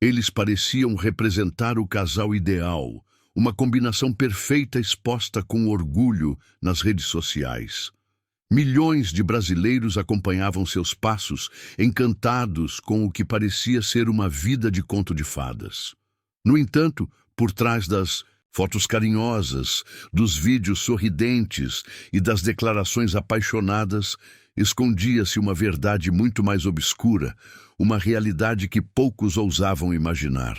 Eles pareciam representar o casal ideal, uma combinação perfeita exposta com orgulho nas redes sociais. Milhões de brasileiros acompanhavam seus passos, encantados com o que parecia ser uma vida de conto de fadas. No entanto, por trás das fotos carinhosas, dos vídeos sorridentes e das declarações apaixonadas, escondia-se uma verdade muito mais obscura, uma realidade que poucos ousavam imaginar.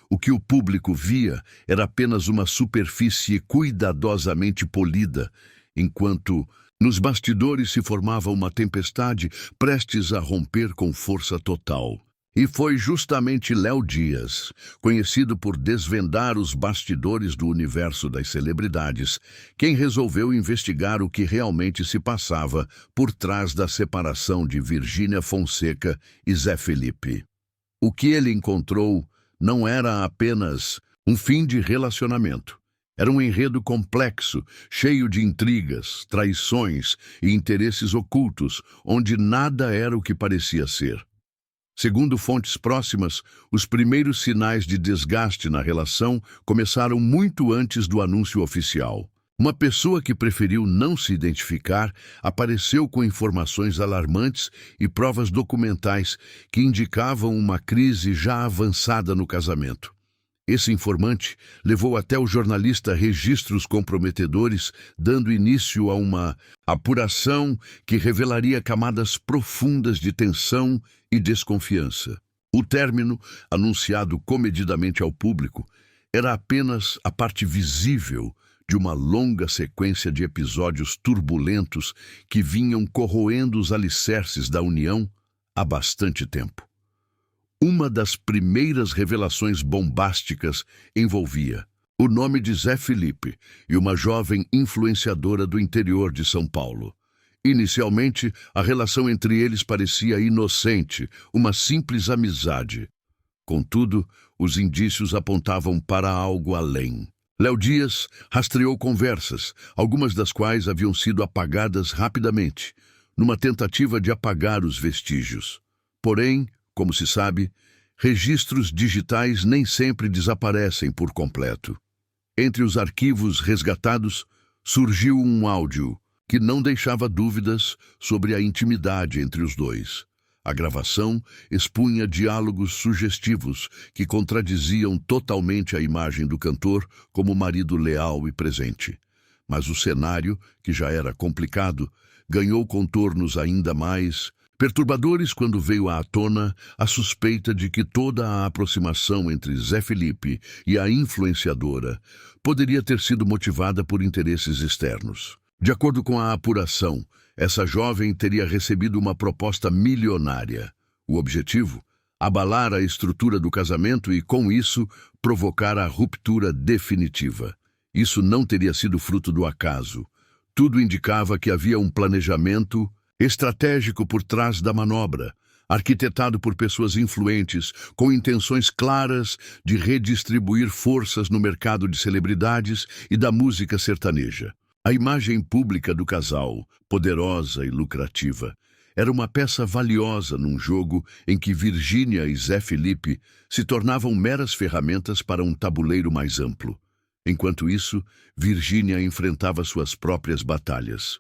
O que o público via era apenas uma superfície cuidadosamente polida, enquanto nos bastidores se formava uma tempestade prestes a romper com força total. E foi justamente Léo Dias, conhecido por desvendar os bastidores do universo das celebridades, quem resolveu investigar o que realmente se passava por trás da separação de Virgínia Fonseca e Zé Felipe. O que ele encontrou não era apenas um fim de relacionamento. Era um enredo complexo, cheio de intrigas, traições e interesses ocultos, onde nada era o que parecia ser. Segundo fontes próximas, os primeiros sinais de desgaste na relação começaram muito antes do anúncio oficial. Uma pessoa que preferiu não se identificar apareceu com informações alarmantes e provas documentais que indicavam uma crise já avançada no casamento. Esse informante levou até o jornalista registros comprometedores, dando início a uma apuração que revelaria camadas profundas de tensão e desconfiança. O término, anunciado comedidamente ao público, era apenas a parte visível de uma longa sequência de episódios turbulentos que vinham corroendo os alicerces da união há bastante tempo. Uma das primeiras revelações bombásticas envolvia o nome de Zé Felipe e uma jovem influenciadora do interior de São Paulo. Inicialmente, a relação entre eles parecia inocente, uma simples amizade. Contudo, os indícios apontavam para algo além. Léo Dias rastreou conversas, algumas das quais haviam sido apagadas rapidamente, numa tentativa de apagar os vestígios. Porém, como se sabe, registros digitais nem sempre desaparecem por completo. Entre os arquivos resgatados, surgiu um áudio que não deixava dúvidas sobre a intimidade entre os dois. A gravação expunha diálogos sugestivos que contradiziam totalmente a imagem do cantor como marido leal e presente. Mas o cenário, que já era complicado, ganhou contornos ainda mais perturbadores quando veio à tona a suspeita de que toda a aproximação entre Zé Felipe e a influenciadora poderia ter sido motivada por interesses externos. De acordo com a apuração, essa jovem teria recebido uma proposta milionária. O objetivo? Abalar a estrutura do casamento e, com isso, provocar a ruptura definitiva. Isso não teria sido fruto do acaso. Tudo indicava que havia um planejamento estratégico por trás da manobra, arquitetado por pessoas influentes, com intenções claras de redistribuir forças no mercado de celebridades e da música sertaneja. A imagem pública do casal, poderosa e lucrativa, era uma peça valiosa num jogo em que Virgínia e Zé Felipe se tornavam meras ferramentas para um tabuleiro mais amplo. Enquanto isso, Virgínia enfrentava suas próprias batalhas.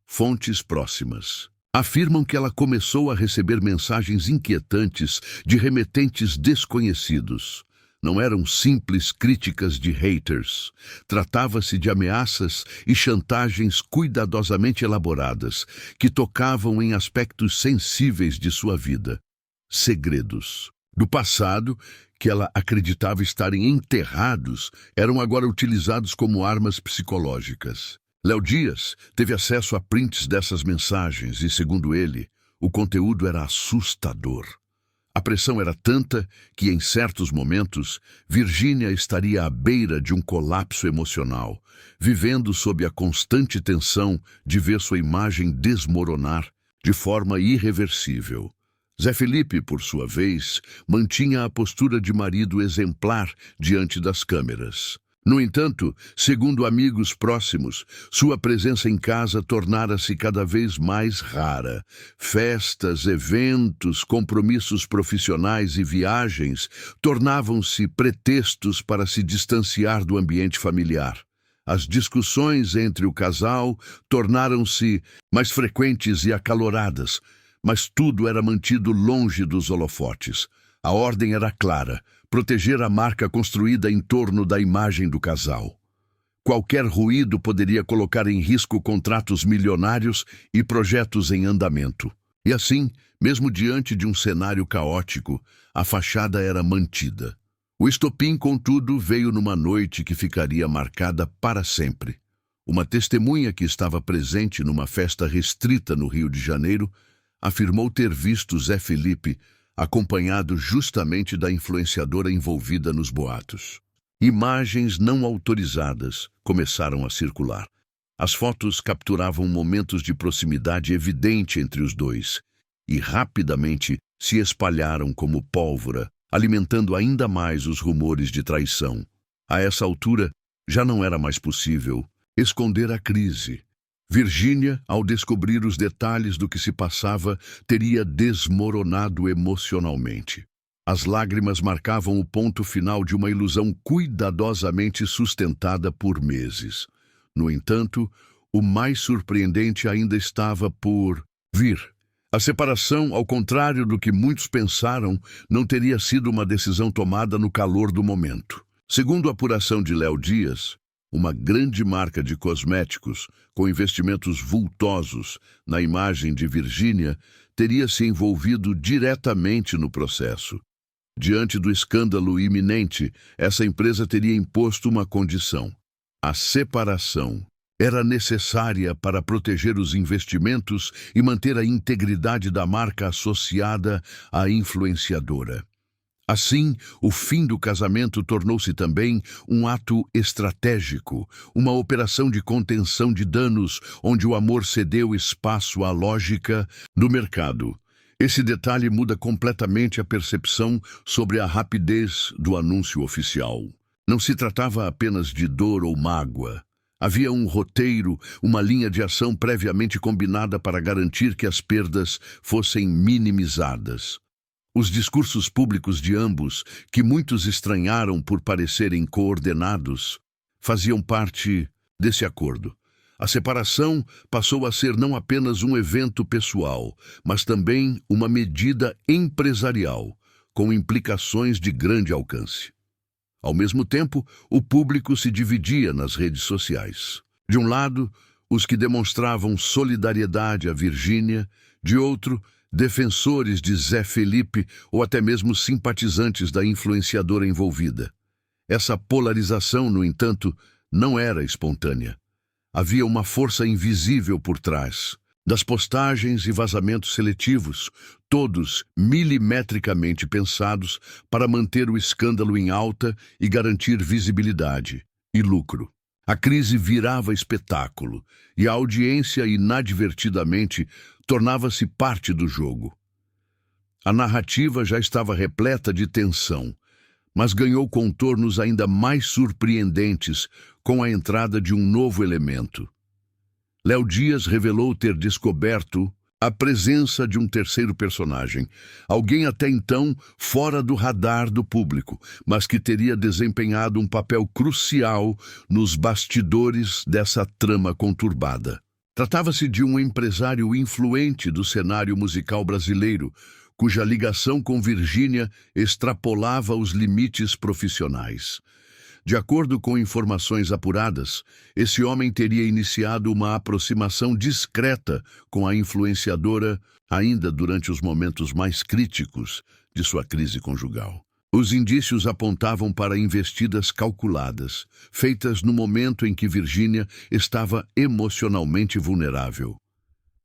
Fontes próximas afirmam que ela começou a receber mensagens inquietantes de remetentes desconhecidos. Não eram simples críticas de haters. Tratava-se de ameaças e chantagens cuidadosamente elaboradas, que tocavam em aspectos sensíveis de sua vida. Segredos do passado, que ela acreditava estarem enterrados, eram agora utilizados como armas psicológicas. Léo Dias teve acesso a prints dessas mensagens e, segundo ele, o conteúdo era assustador. A pressão era tanta que, em certos momentos, Virgínia estaria à beira de um colapso emocional, vivendo sob a constante tensão de ver sua imagem desmoronar de forma irreversível. Zé Felipe, por sua vez, mantinha a postura de marido exemplar diante das câmeras. No entanto, segundo amigos próximos, sua presença em casa tornara-se cada vez mais rara. Festas, eventos, compromissos profissionais e viagens tornavam-se pretextos para se distanciar do ambiente familiar. As discussões entre o casal tornaram-se mais frequentes e acaloradas, mas tudo era mantido longe dos holofotes. A ordem era clara: proteger a marca construída em torno da imagem do casal. Qualquer ruído poderia colocar em risco contratos milionários e projetos em andamento. E assim, mesmo diante de um cenário caótico, a fachada era mantida. O estopim, contudo, veio numa noite que ficaria marcada para sempre. Uma testemunha que estava presente numa festa restrita no Rio de Janeiro afirmou ter visto Zé Felipe acompanhado justamente da influenciadora envolvida nos boatos. Imagens não autorizadas começaram a circular. As fotos capturavam momentos de proximidade evidente entre os dois e rapidamente se espalharam como pólvora, alimentando ainda mais os rumores de traição. A essa altura, já não era mais possível esconder a crise. Virgínia, ao descobrir os detalhes do que se passava, teria desmoronado emocionalmente. As lágrimas marcavam o ponto final de uma ilusão cuidadosamente sustentada por meses. No entanto, o mais surpreendente ainda estava por vir. A separação, ao contrário do que muitos pensaram, não teria sido uma decisão tomada no calor do momento. Segundo a apuração de Léo Dias, uma grande marca de cosméticos, com investimentos vultosos na imagem de Virgínia, teria se envolvido diretamente no processo. Diante do escândalo iminente, essa empresa teria imposto uma condição: a separação. Era necessária para proteger os investimentos e manter a integridade da marca associada à influenciadora. Assim, o fim do casamento tornou-se também um ato estratégico, uma operação de contenção de danos, onde o amor cedeu espaço à lógica do mercado. Esse detalhe muda completamente a percepção sobre a rapidez do anúncio oficial. Não se tratava apenas de dor ou mágoa. Havia um roteiro, uma linha de ação previamente combinada para garantir que as perdas fossem minimizadas. Os discursos públicos de ambos, que muitos estranharam por parecerem coordenados, faziam parte desse acordo. A separação passou a ser não apenas um evento pessoal, mas também uma medida empresarial, com implicações de grande alcance. Ao mesmo tempo, o público se dividia nas redes sociais. De um lado, os que demonstravam solidariedade a Virgínia, de outro, defensores de Zé Felipe ou até mesmo simpatizantes da influenciadora envolvida. Essa polarização, no entanto, não era espontânea. Havia uma força invisível por trás. Das postagens e vazamentos seletivos, todos milimetricamente pensados para manter o escândalo em alta e garantir visibilidade e lucro. A crise virava espetáculo e a audiência, inadvertidamente, tornava-se parte do jogo. A narrativa já estava repleta de tensão, mas ganhou contornos ainda mais surpreendentes com a entrada de um novo elemento. Léo Dias revelou ter descoberto a presença de um terceiro personagem, alguém até então fora do radar do público, mas que teria desempenhado um papel crucial nos bastidores dessa trama conturbada. Tratava-se de um empresário influente do cenário musical brasileiro, cuja ligação com Virgínia extrapolava os limites profissionais. De acordo com informações apuradas, esse homem teria iniciado uma aproximação discreta com a influenciadora ainda durante os momentos mais críticos de sua crise conjugal. Os indícios apontavam para investidas calculadas, feitas no momento em que Virgínia estava emocionalmente vulnerável.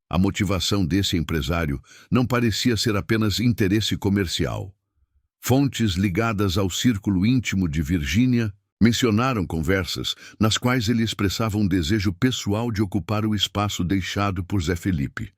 A motivação desse empresário não parecia ser apenas interesse comercial. Fontes ligadas ao círculo íntimo de Virgínia mencionaram conversas nas quais ele expressava um desejo pessoal de ocupar o espaço deixado por Zé Felipe,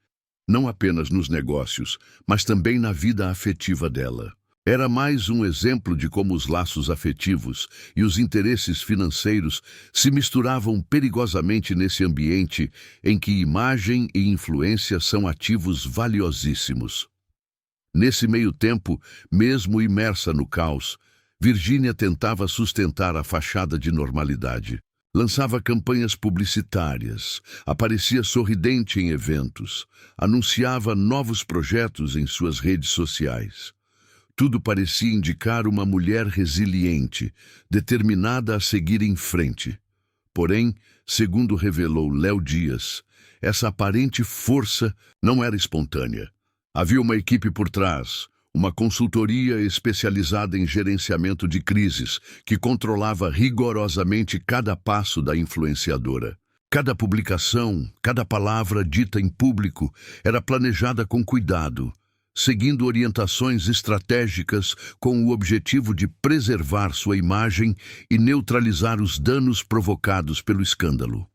não apenas nos negócios, mas também na vida afetiva dela. Era mais um exemplo de como os laços afetivos e os interesses financeiros se misturavam perigosamente nesse ambiente em que imagem e influência são ativos valiosíssimos. Nesse meio tempo, mesmo imersa no caos, Virgínia tentava sustentar a fachada de normalidade. Lançava campanhas publicitárias, aparecia sorridente em eventos, anunciava novos projetos em suas redes sociais. Tudo parecia indicar uma mulher resiliente, determinada a seguir em frente. Porém, segundo revelou Léo Dias, essa aparente força não era espontânea. Havia uma equipe por trás, uma consultoria especializada em gerenciamento de crises, que controlava rigorosamente cada passo da influenciadora. Cada publicação, cada palavra dita em público era planejada com cuidado, seguindo orientações estratégicas com o objetivo de preservar sua imagem e neutralizar os danos provocados pelo escândalo.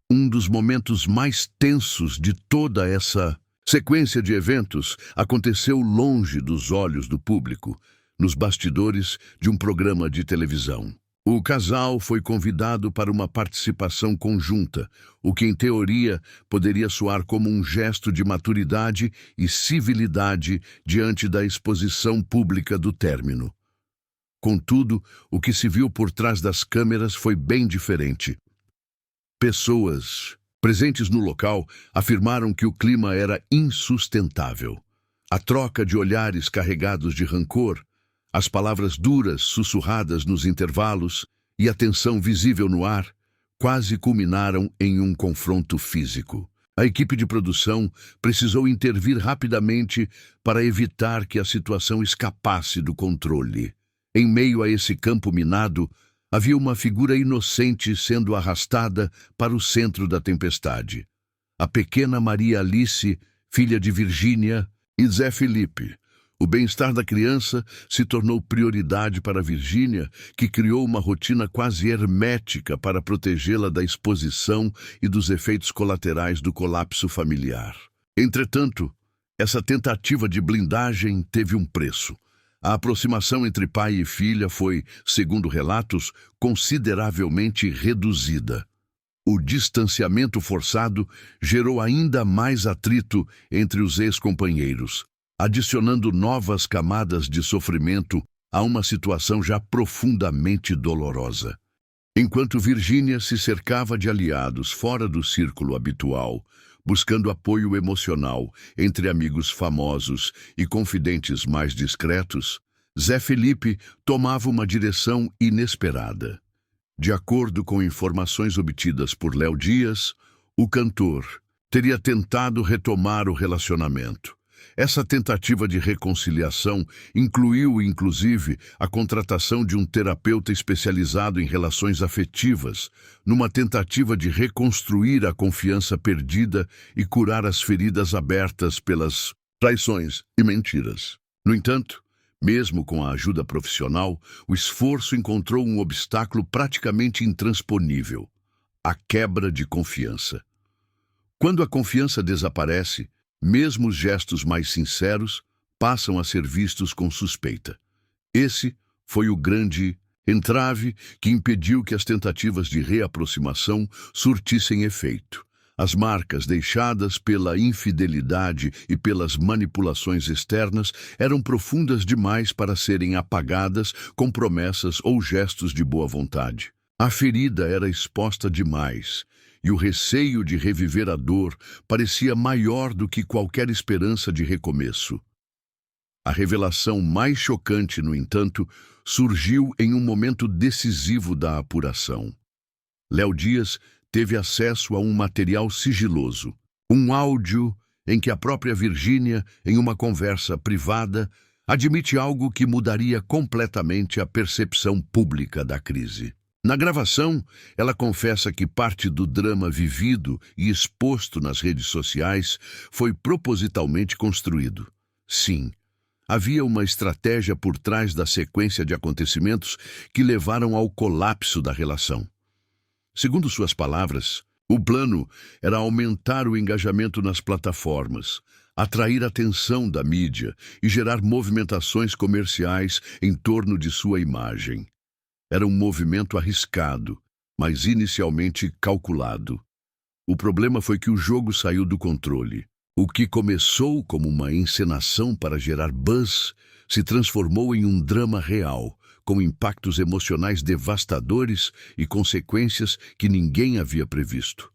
Um dos momentos mais tensos de toda essa sequência de eventos aconteceu longe dos olhos do público, nos bastidores de um programa de televisão. O casal foi convidado para uma participação conjunta, o que em teoria poderia soar como um gesto de maturidade e civilidade diante da exposição pública do término. Contudo, o que se viu por trás das câmeras foi bem diferente. Pessoas presentes no local afirmaram que o clima era insustentável. A troca de olhares carregados de rancor, as palavras duras sussurradas nos intervalos e a tensão visível no ar quase culminaram em um confronto físico. A equipe de produção precisou intervir rapidamente para evitar que a situação escapasse do controle. Em meio a esse campo minado, havia uma figura inocente sendo arrastada para o centro da tempestade. A pequena Maria Alice, filha de Virgínia e Zé Felipe. O bem-estar da criança se tornou prioridade para Virgínia, que criou uma rotina quase hermética para protegê-la da exposição e dos efeitos colaterais do colapso familiar. Entretanto, essa tentativa de blindagem teve um preço. A aproximação entre pai e filha foi, segundo relatos, consideravelmente reduzida. O distanciamento forçado gerou ainda mais atrito entre os ex-companheiros, adicionando novas camadas de sofrimento a uma situação já profundamente dolorosa. Enquanto Virgínia se cercava de aliados fora do círculo habitual, buscando apoio emocional entre amigos famosos e confidentes mais discretos, Zé Felipe tomava uma direção inesperada. De acordo com informações obtidas por Léo Dias, o cantor teria tentado retomar o relacionamento. Essa tentativa de reconciliação incluiu, inclusive, a contratação de um terapeuta especializado em relações afetivas, numa tentativa de reconstruir a confiança perdida e curar as feridas abertas pelas traições e mentiras. No entanto, mesmo com a ajuda profissional, o esforço encontrou um obstáculo praticamente intransponível: a quebra de confiança. Quando a confiança desaparece, mesmo os gestos mais sinceros passam a ser vistos com suspeita. Esse foi o grande entrave que impediu que as tentativas de reaproximação surtissem efeito. As marcas deixadas pela infidelidade e pelas manipulações externas eram profundas demais para serem apagadas com promessas ou gestos de boa vontade. A ferida era exposta demais, e o receio de reviver a dor parecia maior do que qualquer esperança de recomeço. A revelação mais chocante, no entanto, surgiu em um momento decisivo da apuração. Léo Dias teve acesso a um material sigiloso, um áudio em que a própria Virgínia, em uma conversa privada, admite algo que mudaria completamente a percepção pública da crise. Na gravação, ela confessa que parte do drama vivido e exposto nas redes sociais foi propositalmente construído. Sim, havia uma estratégia por trás da sequência de acontecimentos que levaram ao colapso da relação. Segundo suas palavras, o plano era aumentar o engajamento nas plataformas, atrair a atenção da mídia e gerar movimentações comerciais em torno de sua imagem. Era um movimento arriscado, mas inicialmente calculado. O problema foi que o jogo saiu do controle. O que começou como uma encenação para gerar buzz se transformou em um drama real, com impactos emocionais devastadores e consequências que ninguém havia previsto.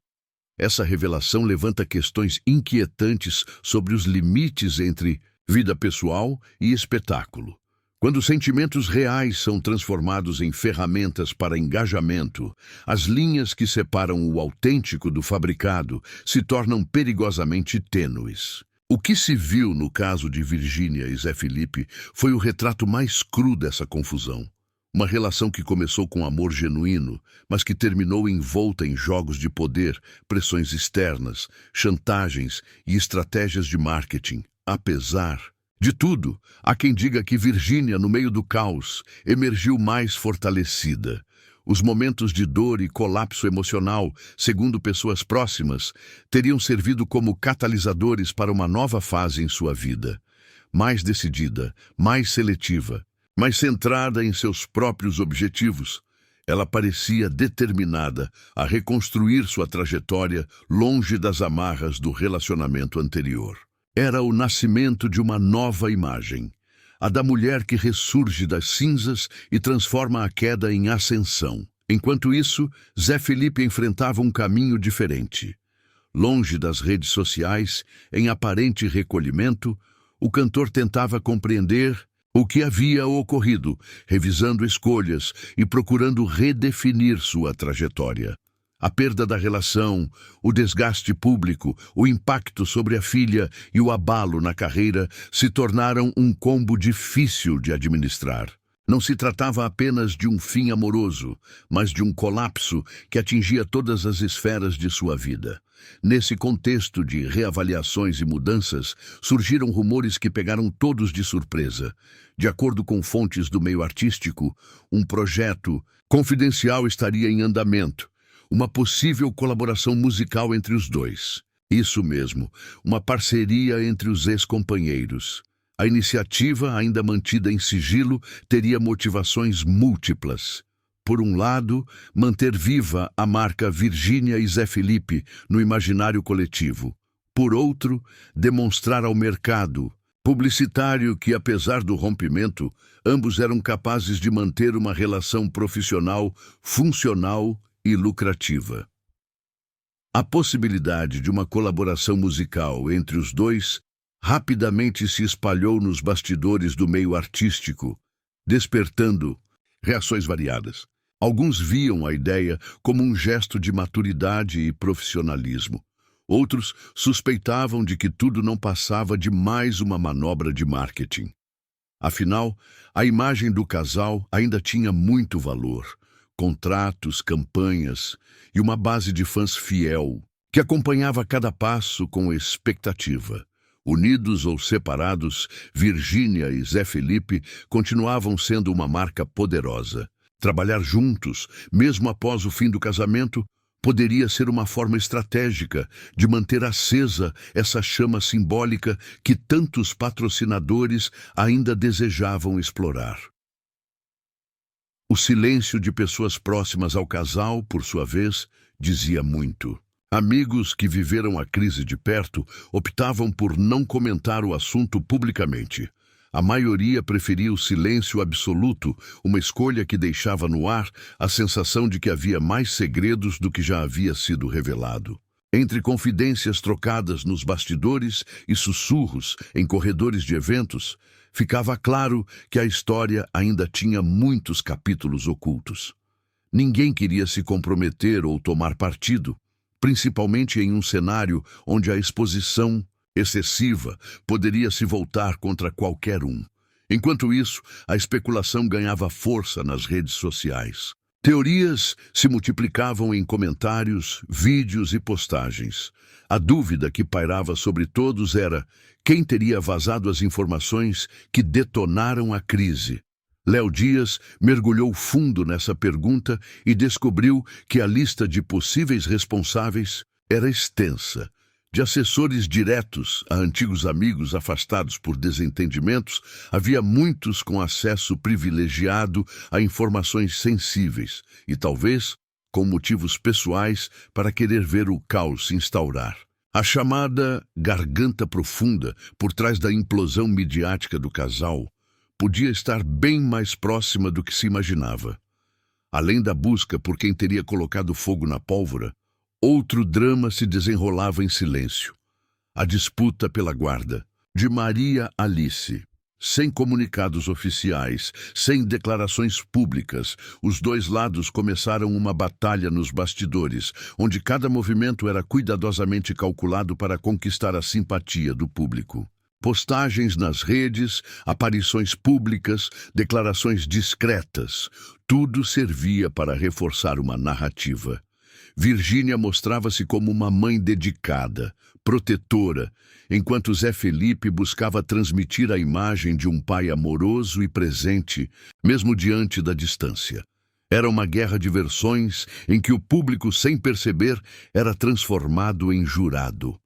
Essa revelação levanta questões inquietantes sobre os limites entre vida pessoal e espetáculo. Quando sentimentos reais são transformados em ferramentas para engajamento, as linhas que separam o autêntico do fabricado se tornam perigosamente tênues. O que se viu no caso de Virgínia e Zé Felipe foi o retrato mais cru dessa confusão. Uma relação que começou com amor genuíno, mas que terminou envolta em jogos de poder, pressões externas, chantagens e estratégias de marketing. Apesar de tudo, há quem diga que Virgínia, no meio do caos, emergiu mais fortalecida. Os momentos de dor e colapso emocional, segundo pessoas próximas, teriam servido como catalisadores para uma nova fase em sua vida. Mais decidida, mais seletiva, mais centrada em seus próprios objetivos, ela parecia determinada a reconstruir sua trajetória longe das amarras do relacionamento anterior. Era o nascimento de uma nova imagem, a da mulher que ressurge das cinzas e transforma a queda em ascensão. Enquanto isso, Zé Felipe enfrentava um caminho diferente. Longe das redes sociais, em aparente recolhimento, o cantor tentava compreender o que havia ocorrido, revisando escolhas e procurando redefinir sua trajetória. A perda da relação, o desgaste público, o impacto sobre a filha e o abalo na carreira se tornaram um combo difícil de administrar. Não se tratava apenas de um fim amoroso, mas de um colapso que atingia todas as esferas de sua vida. Nesse contexto de reavaliações e mudanças, surgiram rumores que pegaram todos de surpresa. De acordo com fontes do meio artístico, um projeto confidencial estaria em andamento, uma possível colaboração musical entre os dois. Isso mesmo, uma parceria entre os ex-companheiros. A iniciativa, ainda mantida em sigilo, teria motivações múltiplas. Por um lado, manter viva a marca Virgínia e Zé Felipe no imaginário coletivo. Por outro, demonstrar ao mercado publicitário que, apesar do rompimento, ambos eram capazes de manter uma relação profissional, funcional e lucrativa. A possibilidade de uma colaboração musical entre os dois rapidamente se espalhou nos bastidores do meio artístico, despertando reações variadas. Alguns viam a ideia como um gesto de maturidade e profissionalismo. Outros suspeitavam de que tudo não passava de mais uma manobra de marketing. Afinal, a imagem do casal ainda tinha muito valor. Contratos, campanhas e uma base de fãs fiel, que acompanhava cada passo com expectativa. Unidos ou separados, Virgínia e Zé Felipe continuavam sendo uma marca poderosa. Trabalhar juntos, mesmo após o fim do casamento, poderia ser uma forma estratégica de manter acesa essa chama simbólica que tantos patrocinadores ainda desejavam explorar. O silêncio de pessoas próximas ao casal, por sua vez, dizia muito. Amigos que viveram a crise de perto optavam por não comentar o assunto publicamente. A maioria preferia o silêncio absoluto, uma escolha que deixava no ar a sensação de que havia mais segredos do que já havia sido revelado. Entre confidências trocadas nos bastidores e sussurros em corredores de eventos, ficava claro que a história ainda tinha muitos capítulos ocultos. Ninguém queria se comprometer ou tomar partido, principalmente em um cenário onde a exposição excessiva poderia se voltar contra qualquer um. Enquanto isso, a especulação ganhava força nas redes sociais. Teorias se multiplicavam em comentários, vídeos e postagens. A dúvida que pairava sobre todos era quem teria vazado as informações que detonaram a crise. Léo Dias mergulhou fundo nessa pergunta e descobriu que a lista de possíveis responsáveis era extensa. De assessores diretos a antigos amigos afastados por desentendimentos, havia muitos com acesso privilegiado a informações sensíveis e, talvez, com motivos pessoais para querer ver o caos se instaurar. A chamada garganta profunda, por trás da implosão midiática do casal, podia estar bem mais próxima do que se imaginava. Além da busca por quem teria colocado fogo na pólvora, outro drama se desenrolava em silêncio. A disputa pela guarda de Maria Alice. Sem comunicados oficiais, sem declarações públicas, os dois lados começaram uma batalha nos bastidores, onde cada movimento era cuidadosamente calculado para conquistar a simpatia do público. Postagens nas redes, aparições públicas, declarações discretas, tudo servia para reforçar uma narrativa. Virgínia mostrava-se como uma mãe dedicada, protetora, enquanto Zé Felipe buscava transmitir a imagem de um pai amoroso e presente, mesmo diante da distância. Era uma guerra de versões em que o público, sem perceber, era transformado em jurado.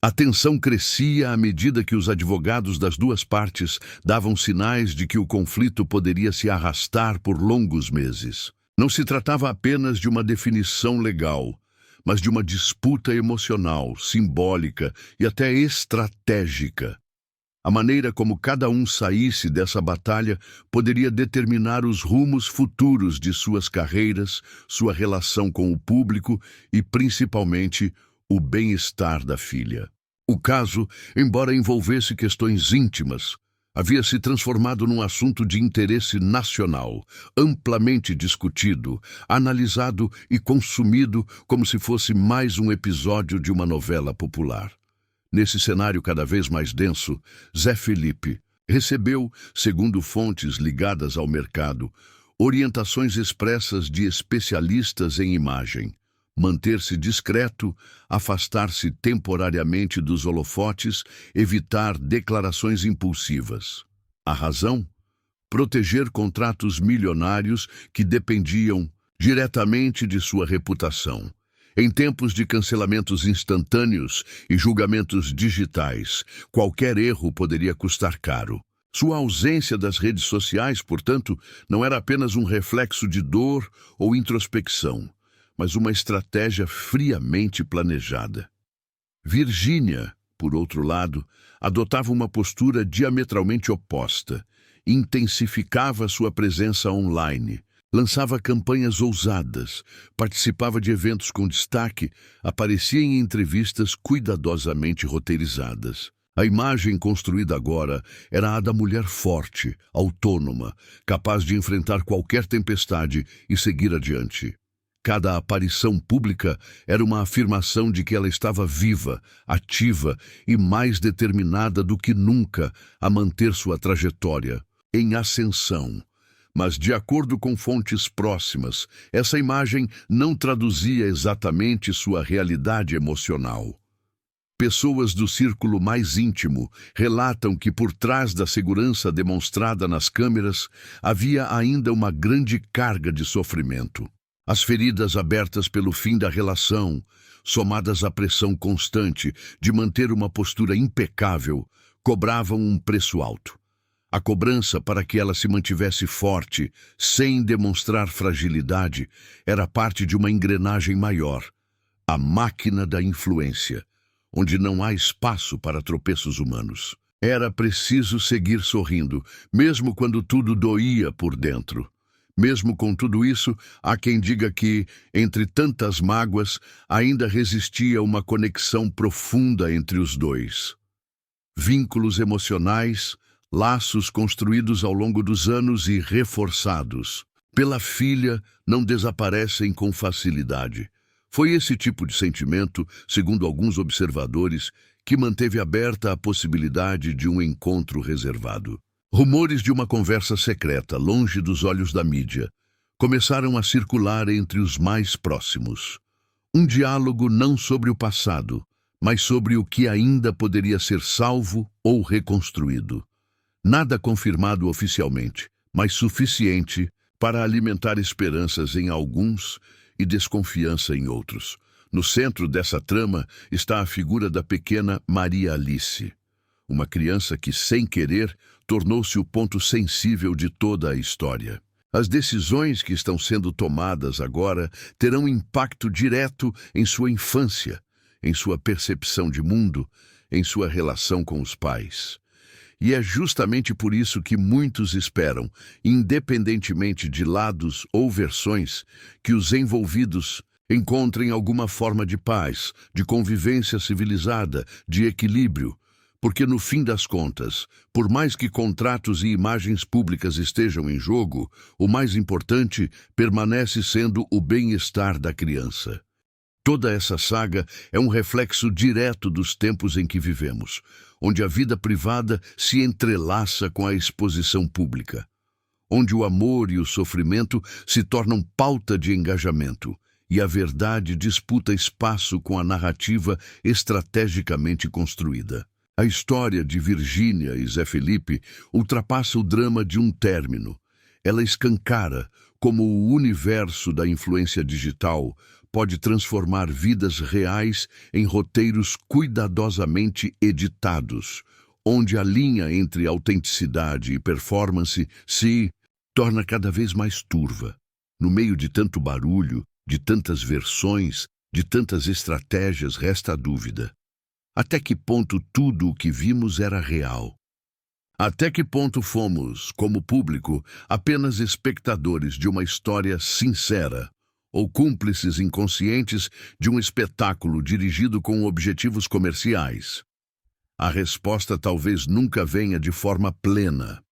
A tensão crescia à medida que os advogados das duas partes davam sinais de que o conflito poderia se arrastar por longos meses. Não se tratava apenas de uma definição legal, mas de uma disputa emocional, simbólica e até estratégica. A maneira como cada um saísse dessa batalha poderia determinar os rumos futuros de suas carreiras, sua relação com o público e, principalmente, o bem-estar da filha. O caso, embora envolvesse questões íntimas, havia se transformado num assunto de interesse nacional, amplamente discutido, analisado e consumido como se fosse mais um episódio de uma novela popular. Nesse cenário cada vez mais denso, Zé Felipe recebeu, segundo fontes ligadas ao mercado, orientações expressas de especialistas em imagem. Manter-se discreto, afastar-se temporariamente dos holofotes, evitar declarações impulsivas. A razão? Proteger contratos milionários que dependiam diretamente de sua reputação. Em tempos de cancelamentos instantâneos e julgamentos digitais, qualquer erro poderia custar caro. Sua ausência das redes sociais, portanto, não era apenas um reflexo de dor ou introspecção, mas uma estratégia friamente planejada. Virgínia, por outro lado, adotava uma postura diametralmente oposta, intensificava sua presença online, lançava campanhas ousadas, participava de eventos com destaque, aparecia em entrevistas cuidadosamente roteirizadas. A imagem construída agora era a da mulher forte, autônoma, capaz de enfrentar qualquer tempestade e seguir adiante. Cada aparição pública era uma afirmação de que ela estava viva, ativa e mais determinada do que nunca a manter sua trajetória em ascensão. Mas, de acordo com fontes próximas, essa imagem não traduzia exatamente sua realidade emocional. Pessoas do círculo mais íntimo relatam que por trás da segurança demonstrada nas câmeras havia ainda uma grande carga de sofrimento. As feridas abertas pelo fim da relação, somadas à pressão constante de manter uma postura impecável, cobravam um preço alto. A cobrança para que ela se mantivesse forte, sem demonstrar fragilidade, era parte de uma engrenagem maior, a máquina da influência, onde não há espaço para tropeços humanos. Era preciso seguir sorrindo, mesmo quando tudo doía por dentro. Mesmo com tudo isso, há quem diga que, entre tantas mágoas, ainda resistia uma conexão profunda entre os dois. Vínculos emocionais, laços construídos ao longo dos anos e reforçados pela filha, não desaparecem com facilidade. Foi esse tipo de sentimento, segundo alguns observadores, que manteve aberta a possibilidade de um encontro reservado. Rumores de uma conversa secreta, longe dos olhos da mídia, começaram a circular entre os mais próximos. Um diálogo não sobre o passado, mas sobre o que ainda poderia ser salvo ou reconstruído. Nada confirmado oficialmente, mas suficiente para alimentar esperanças em alguns e desconfiança em outros. No centro dessa trama está a figura da pequena Maria Alice, uma criança que, sem querer, tornou-se o ponto sensível de toda a história. As decisões que estão sendo tomadas agora terão impacto direto em sua infância, em sua percepção de mundo, em sua relação com os pais. E é justamente por isso que muitos esperam, independentemente de lados ou versões, que os envolvidos encontrem alguma forma de paz, de convivência civilizada, de equilíbrio, porque no fim das contas, por mais que contratos e imagens públicas estejam em jogo, o mais importante permanece sendo o bem-estar da criança. Toda essa saga é um reflexo direto dos tempos em que vivemos, onde a vida privada se entrelaça com a exposição pública, onde o amor e o sofrimento se tornam pauta de engajamento, e a verdade disputa espaço com a narrativa estrategicamente construída. A história de Virgínia e Zé Felipe ultrapassa o drama de um término. Ela escancara como o universo da influência digital pode transformar vidas reais em roteiros cuidadosamente editados, onde a linha entre autenticidade e performance se torna cada vez mais turva. No meio de tanto barulho, de tantas versões, de tantas estratégias, resta a dúvida. Até que ponto tudo o que vimos era real? Até que ponto fomos, como público, apenas espectadores de uma história sincera, ou cúmplices inconscientes de um espetáculo dirigido com objetivos comerciais? A resposta talvez nunca venha de forma plena,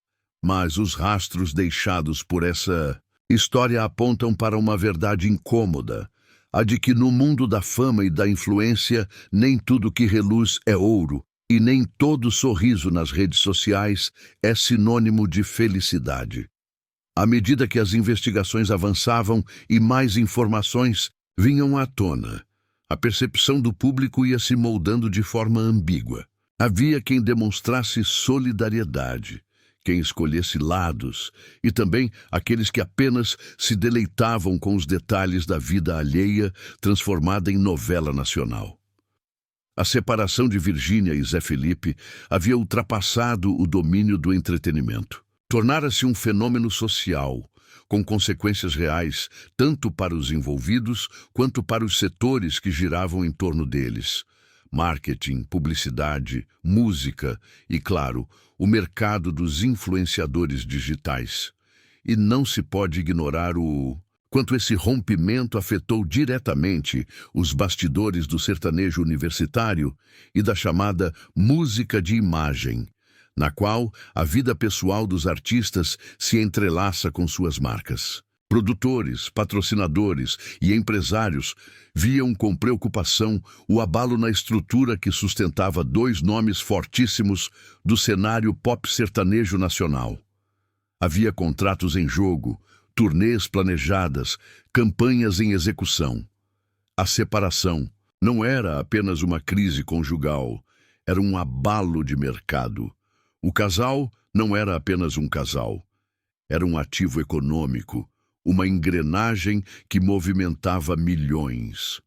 mas os rastros deixados por essa história apontam para uma verdade incômoda, a de que no mundo da fama e da influência nem tudo que reluz é ouro, e nem todo sorriso nas redes sociais é sinônimo de felicidade. À medida que as investigações avançavam e mais informações vinham à tona, a percepção do público ia se moldando de forma ambígua. Havia quem demonstrasse solidariedade, quem escolhesse lados, e também aqueles que apenas se deleitavam com os detalhes da vida alheia transformada em novela nacional. A separação de Virgínia e Zé Felipe havia ultrapassado o domínio do entretenimento. Tornara-se um fenômeno social, com consequências reais tanto para os envolvidos quanto para os setores que giravam em torno deles. Marketing, publicidade, música e, claro, o mercado dos influenciadores digitais. E não se pode ignorar quanto esse rompimento afetou diretamente os bastidores do sertanejo universitário e da chamada música de imagem, na qual a vida pessoal dos artistas se entrelaça com suas marcas. Produtores, patrocinadores e empresários viam com preocupação o abalo na estrutura que sustentava dois nomes fortíssimos do cenário pop sertanejo nacional. Havia contratos em jogo, turnês planejadas, campanhas em execução. A separação não era apenas uma crise conjugal, era um abalo de mercado. O casal não era apenas um casal, era um ativo econômico, uma engrenagem que movimentava milhões.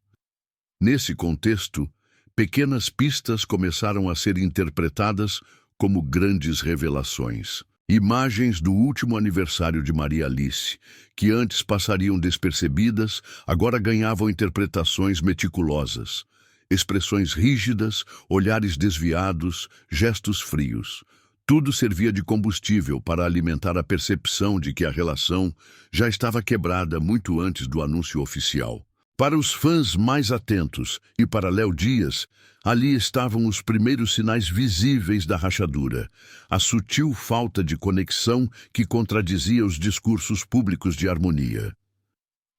Nesse contexto, pequenas pistas começaram a ser interpretadas como grandes revelações. Imagens do último aniversário de Maria Alice, que antes passariam despercebidas, agora ganhavam interpretações meticulosas. Expressões rígidas, olhares desviados, gestos frios. Tudo servia de combustível para alimentar a percepção de que a relação já estava quebrada muito antes do anúncio oficial. Para os fãs mais atentos e para Léo Dias, ali estavam os primeiros sinais visíveis da rachadura, a sutil falta de conexão que contradizia os discursos públicos de harmonia.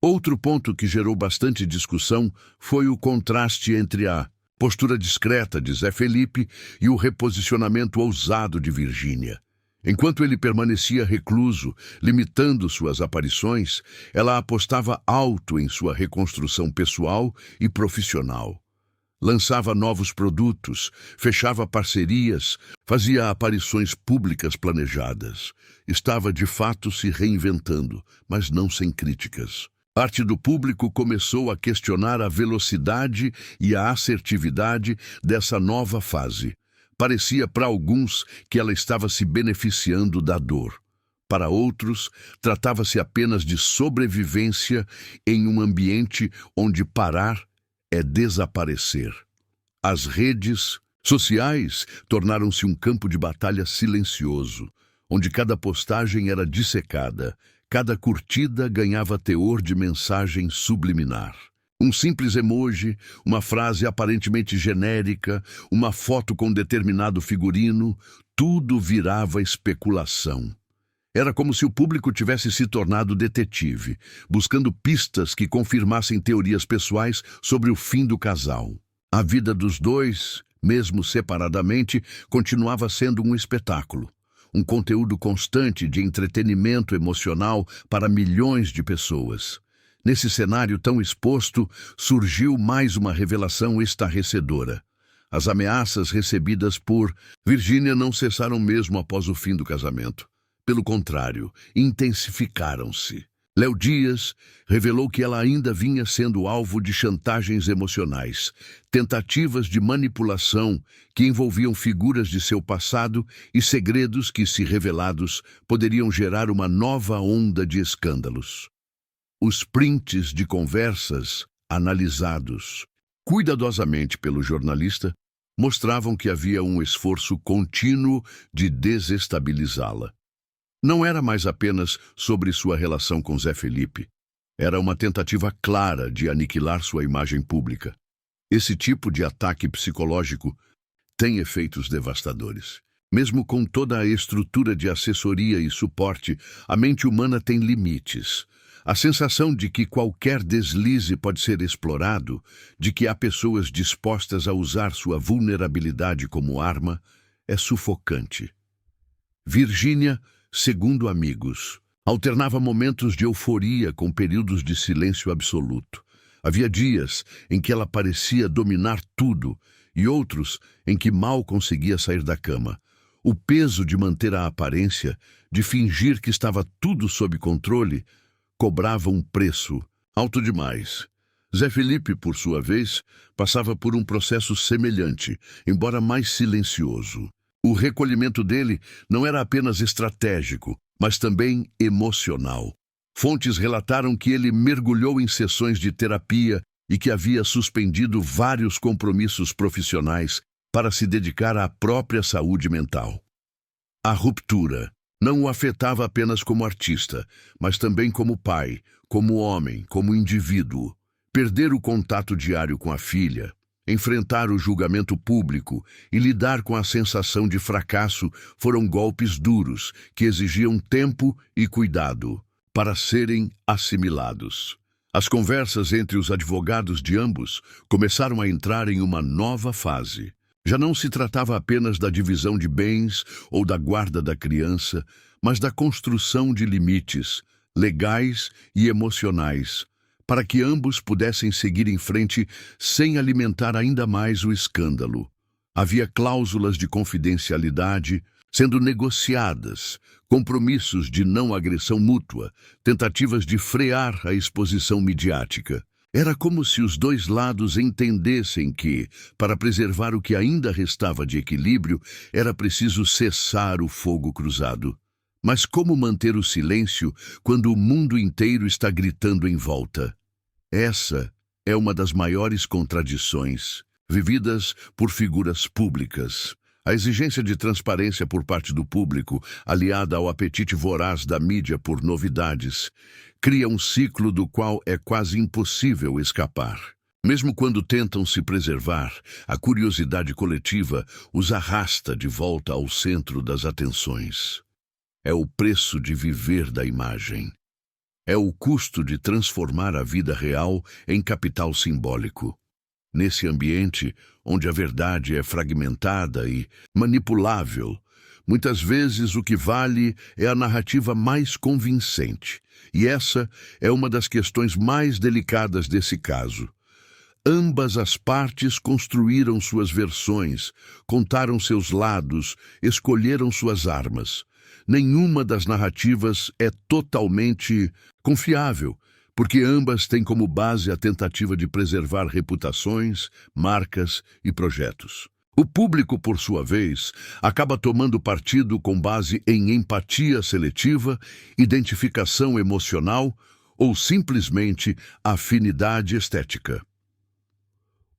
Outro ponto que gerou bastante discussão foi o contraste entre a postura discreta de Zé Felipe e o reposicionamento ousado de Virgínia. Enquanto ele permanecia recluso, limitando suas aparições, ela apostava alto em sua reconstrução pessoal e profissional. Lançava novos produtos, fechava parcerias, fazia aparições públicas planejadas. Estava de fato se reinventando, mas não sem críticas. Parte do público começou a questionar a velocidade e a assertividade dessa nova fase. Parecia para alguns que ela estava se beneficiando da dor. Para outros, tratava-se apenas de sobrevivência em um ambiente onde parar é desaparecer. As redes sociais tornaram-se um campo de batalha silencioso, onde cada postagem era dissecada, cada curtida ganhava teor de mensagem subliminar. Um simples emoji, uma frase aparentemente genérica, uma foto com determinado figurino, tudo virava especulação. Era como se o público tivesse se tornado detetive, buscando pistas que confirmassem teorias pessoais sobre o fim do casal. A vida dos dois, mesmo separadamente, continuava sendo um espetáculo. Um conteúdo constante de entretenimento emocional para milhões de pessoas. Nesse cenário tão exposto, surgiu mais uma revelação estarrecedora. As ameaças recebidas por Virgínia não cessaram mesmo após o fim do casamento. Pelo contrário, intensificaram-se. Léo Dias revelou que ela ainda vinha sendo alvo de chantagens emocionais, tentativas de manipulação que envolviam figuras de seu passado e segredos que, se revelados, poderiam gerar uma nova onda de escândalos. Os prints de conversas, analisados cuidadosamente pelo jornalista, mostravam que havia um esforço contínuo de desestabilizá-la. Não era mais apenas sobre sua relação com Zé Felipe. Era uma tentativa clara de aniquilar sua imagem pública. Esse tipo de ataque psicológico tem efeitos devastadores. Mesmo com toda a estrutura de assessoria e suporte, a mente humana tem limites. A sensação de que qualquer deslize pode ser explorado, de que há pessoas dispostas a usar sua vulnerabilidade como arma, é sufocante. Virgínia, segundo amigos, alternava momentos de euforia com períodos de silêncio absoluto. Havia dias em que ela parecia dominar tudo e outros em que mal conseguia sair da cama. O peso de manter a aparência, de fingir que estava tudo sob controle, cobrava um preço alto demais. Zé Felipe, por sua vez, passava por um processo semelhante, embora mais silencioso. O recolhimento dele não era apenas estratégico, mas também emocional. Fontes relataram que ele mergulhou em sessões de terapia e que havia suspendido vários compromissos profissionais para se dedicar à própria saúde mental. A ruptura não o afetava apenas como artista, mas também como pai, como homem, como indivíduo. Perder o contato diário com a filha, enfrentar o julgamento público e lidar com a sensação de fracasso foram golpes duros que exigiam tempo e cuidado para serem assimilados. As conversas entre os advogados de ambos começaram a entrar em uma nova fase. Já não se tratava apenas da divisão de bens ou da guarda da criança, mas da construção de limites legais e emocionais, para que ambos pudessem seguir em frente sem alimentar ainda mais o escândalo. Havia cláusulas de confidencialidade sendo negociadas, compromissos de não agressão mútua, tentativas de frear a exposição midiática. Era como se os dois lados entendessem que, para preservar o que ainda restava de equilíbrio, era preciso cessar o fogo cruzado. Mas como manter o silêncio quando o mundo inteiro está gritando em volta? Essa é uma das maiores contradições vividas por figuras públicas. A exigência de transparência por parte do público, aliada ao apetite voraz da mídia por novidades, cria um ciclo do qual é quase impossível escapar. Mesmo quando tentam se preservar, a curiosidade coletiva os arrasta de volta ao centro das atenções. É o preço de viver da imagem. É o custo de transformar a vida real em capital simbólico. Nesse ambiente, onde a verdade é fragmentada e manipulável, muitas vezes o que vale é a narrativa mais convincente. E essa é uma das questões mais delicadas desse caso. Ambas as partes construíram suas versões, contaram seus lados, escolheram suas armas. Nenhuma das narrativas é totalmente confiável, porque ambas têm como base a tentativa de preservar reputações, marcas e projetos. O público, por sua vez, acaba tomando partido com base em empatia seletiva, identificação emocional ou simplesmente afinidade estética.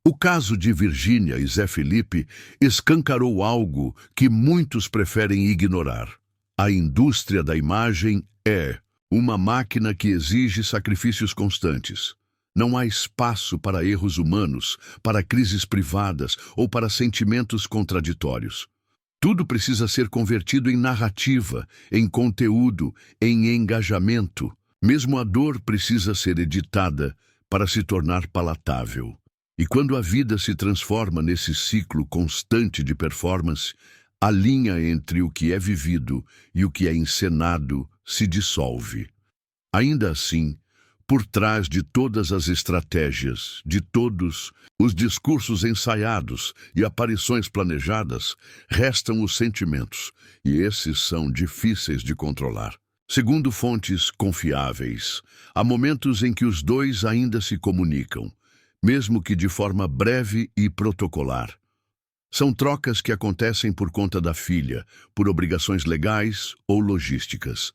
O caso de Virgínia e Zé Felipe escancarou algo que muitos preferem ignorar. A indústria da imagem é uma máquina que exige sacrifícios constantes. Não há espaço para erros humanos, para crises privadas ou para sentimentos contraditórios. Tudo precisa ser convertido em narrativa, em conteúdo, em engajamento. Mesmo a dor precisa ser editada para se tornar palatável. E quando a vida se transforma nesse ciclo constante de performance, a linha entre o que é vivido e o que é encenado se dissolve. Ainda assim, por trás de todas as estratégias, de todos os discursos ensaiados e aparições planejadas, restam os sentimentos, e esses são difíceis de controlar. Segundo fontes confiáveis, há momentos em que os dois ainda se comunicam, mesmo que de forma breve e protocolar. São trocas que acontecem por conta da filha, por obrigações legais ou logísticas.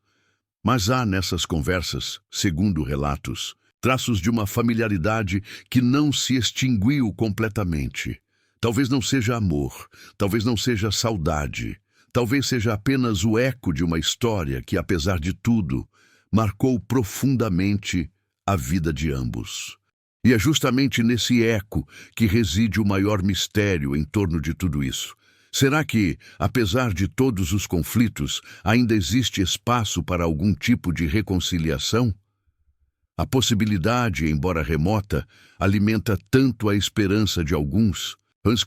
Mas há nessas conversas, segundo relatos, traços de uma familiaridade que não se extinguiu completamente. Talvez não seja amor, talvez não seja saudade, talvez seja apenas o eco de uma história que, apesar de tudo, marcou profundamente a vida de ambos. E é justamente nesse eco que reside o maior mistério em torno de tudo isso. Será que, apesar de todos os conflitos, ainda existe espaço para algum tipo de reconciliação? A possibilidade, embora remota, alimenta tanto a esperança de alguns,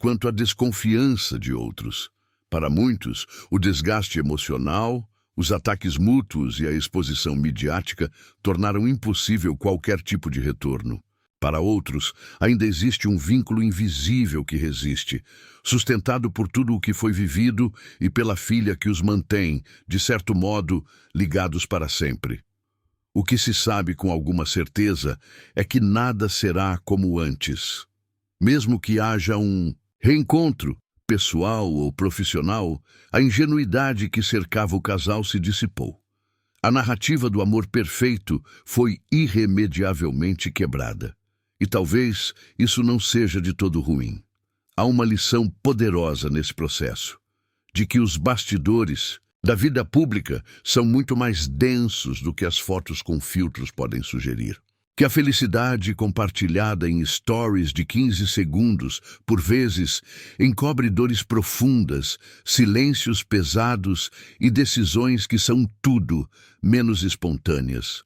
quanto a desconfiança de outros. Para muitos, o desgaste emocional, os ataques mútuos e a exposição midiática tornaram impossível qualquer tipo de retorno. Para outros, ainda existe um vínculo invisível que resiste, sustentado por tudo o que foi vivido e pela filha que os mantém, de certo modo, ligados para sempre. O que se sabe com alguma certeza é que nada será como antes. Mesmo que haja um reencontro, pessoal ou profissional, a ingenuidade que cercava o casal se dissipou. A narrativa do amor perfeito foi irremediavelmente quebrada. E talvez isso não seja de todo ruim. Há uma lição poderosa nesse processo, de que os bastidores da vida pública são muito mais densos do que as fotos com filtros podem sugerir. Que a felicidade compartilhada em stories de 15 segundos, por vezes, encobre dores profundas, silêncios pesados e decisões que são tudo menos espontâneas.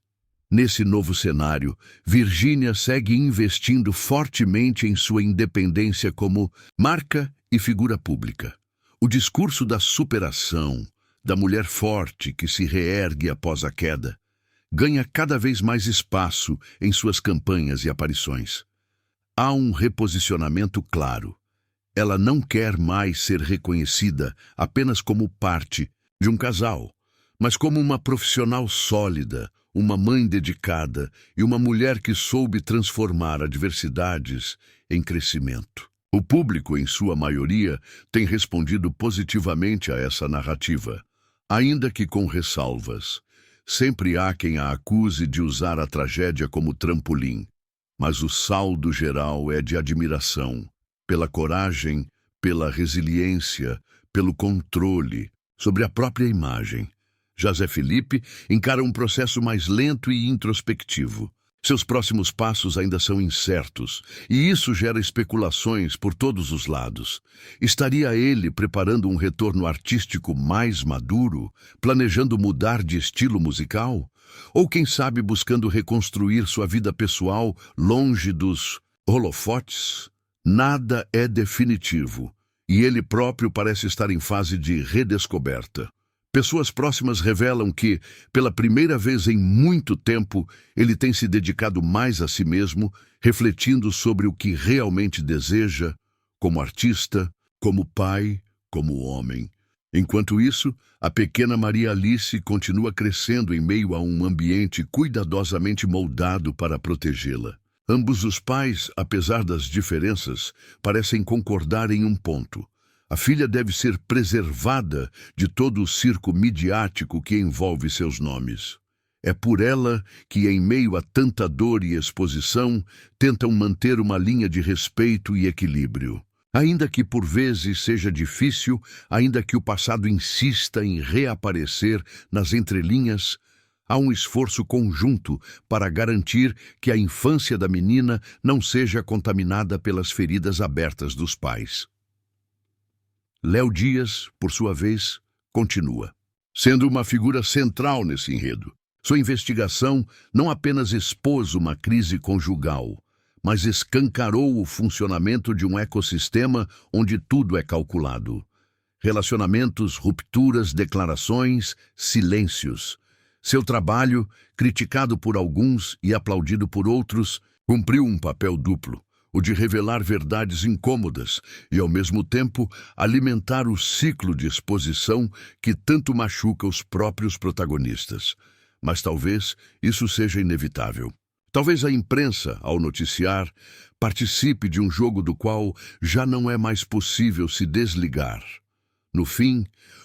Nesse novo cenário, Virgínia segue investindo fortemente em sua independência como marca e figura pública. O discurso da superação, da mulher forte que se reergue após a queda, ganha cada vez mais espaço em suas campanhas e aparições. Há um reposicionamento claro. Ela não quer mais ser reconhecida apenas como parte de um casal, mas como uma profissional sólida, uma mãe dedicada e uma mulher que soube transformar adversidades em crescimento. O público, em sua maioria, tem respondido positivamente a essa narrativa, ainda que com ressalvas. Sempre há quem a acuse de usar a tragédia como trampolim, mas o saldo geral é de admiração, pela coragem, pela resiliência, pelo controle sobre a própria imagem. Zé Felipe encara um processo mais lento e introspectivo. Seus próximos passos ainda são incertos, e isso gera especulações por todos os lados. Estaria ele preparando um retorno artístico mais maduro, planejando mudar de estilo musical? Ou, quem sabe, buscando reconstruir sua vida pessoal longe dos holofotes? Nada é definitivo, e ele próprio parece estar em fase de redescoberta. Pessoas próximas revelam que, pela primeira vez em muito tempo, ele tem se dedicado mais a si mesmo, refletindo sobre o que realmente deseja, como artista, como pai, como homem. Enquanto isso, a pequena Maria Alice continua crescendo em meio a um ambiente cuidadosamente moldado para protegê-la. Ambos os pais, apesar das diferenças, parecem concordar em um ponto. A filha deve ser preservada de todo o circo midiático que envolve seus nomes. É por ela que, em meio a tanta dor e exposição, tentam manter uma linha de respeito e equilíbrio. Ainda que por vezes seja difícil, ainda que o passado insista em reaparecer nas entrelinhas, há um esforço conjunto para garantir que a infância da menina não seja contaminada pelas feridas abertas dos pais. Léo Dias, por sua vez, continua, sendo uma figura central nesse enredo. Sua investigação não apenas expôs uma crise conjugal, mas escancarou o funcionamento de um ecossistema onde tudo é calculado. Relacionamentos, rupturas, declarações, silêncios. Seu trabalho, criticado por alguns e aplaudido por outros, cumpriu um papel duplo, o de revelar verdades incômodas e, ao mesmo tempo, alimentar o ciclo de exposição que tanto machuca os próprios protagonistas. Mas talvez isso seja inevitável. Talvez a imprensa, ao noticiar, participe de um jogo do qual já não é mais possível se desligar. No fim,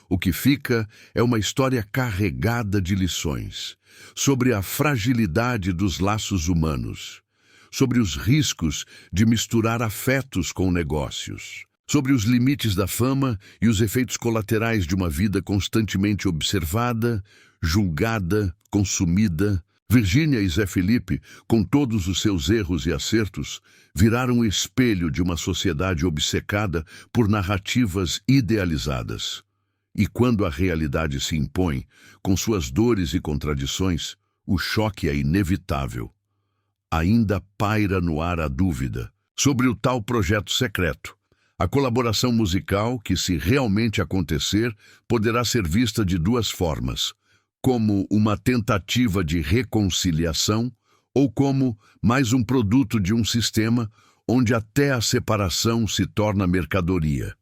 o que fica é uma história carregada de lições sobre a fragilidade dos laços humanos, sobre os riscos de misturar afetos com negócios, sobre os limites da fama e os efeitos colaterais de uma vida constantemente observada, julgada, consumida. Virgínia e Zé Felipe, com todos os seus erros e acertos, viraram o espelho de uma sociedade obcecada por narrativas idealizadas. E quando a realidade se impõe, com suas dores e contradições, o choque é inevitável. Ainda paira no ar a dúvida sobre o tal projeto secreto. A colaboração musical, que se realmente acontecer, poderá ser vista de duas formas: como uma tentativa de reconciliação ou como mais um produto de um sistema onde até a separação se torna mercadoria.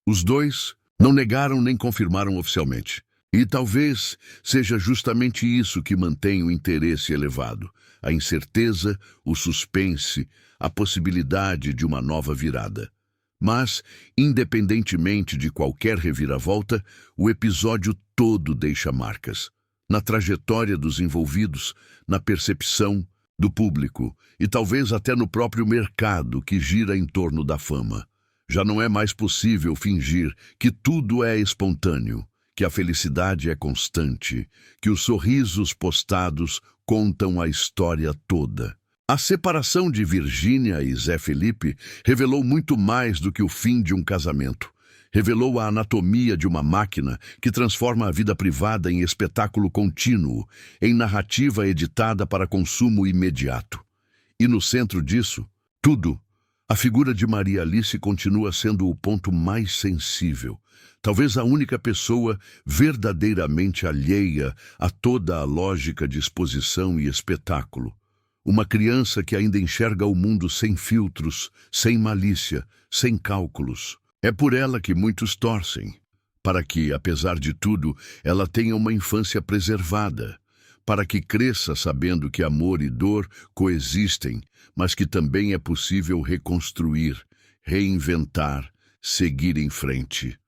Os dois não negaram nem confirmaram oficialmente. E talvez seja justamente isso que mantém o interesse elevado: a incerteza, o suspense, a possibilidade de uma nova virada. Mas, independentemente de qualquer reviravolta, o episódio todo deixa marcas. Na trajetória dos envolvidos, na percepção do público e talvez até no próprio mercado que gira em torno da fama. Já não é mais possível fingir que tudo é espontâneo, que a felicidade é constante, que os sorrisos postados contam a história toda. A separação de Virgínia e Zé Felipe revelou muito mais do que o fim de um casamento. Revelou a anatomia de uma máquina que transforma a vida privada em espetáculo contínuo, em narrativa editada para consumo imediato. E no centro disso, tudo, a figura de Maria Alice continua sendo o ponto mais sensível. Talvez a única pessoa verdadeiramente alheia a toda a lógica de exposição e espetáculo. Uma criança que ainda enxerga o mundo sem filtros, sem malícia, sem cálculos. É por ela que muitos torcem, para que, apesar de tudo, ela tenha uma infância preservada, para que cresça sabendo que amor e dor coexistem, mas que também é possível reconstruir, reinventar, seguir em frente.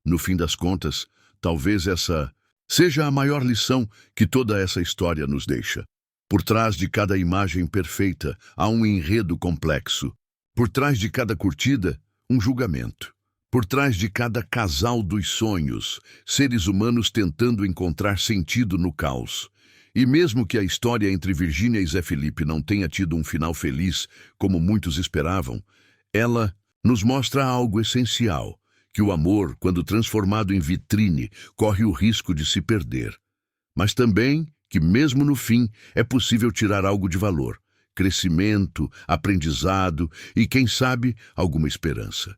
No fim das contas, talvez essa seja a maior lição que toda essa história nos deixa. Por trás de cada imagem perfeita, há um enredo complexo. Por trás de cada curtida, um julgamento. Por trás de cada casal dos sonhos, seres humanos tentando encontrar sentido no caos. E mesmo que a história entre Virgínia e Zé Felipe não tenha tido um final feliz, como muitos esperavam, ela nos mostra algo essencial, que o amor, quando transformado em vitrine, corre o risco de se perder. Mas também que, mesmo no fim, é possível tirar algo de valor, crescimento, aprendizado e, quem sabe, alguma esperança.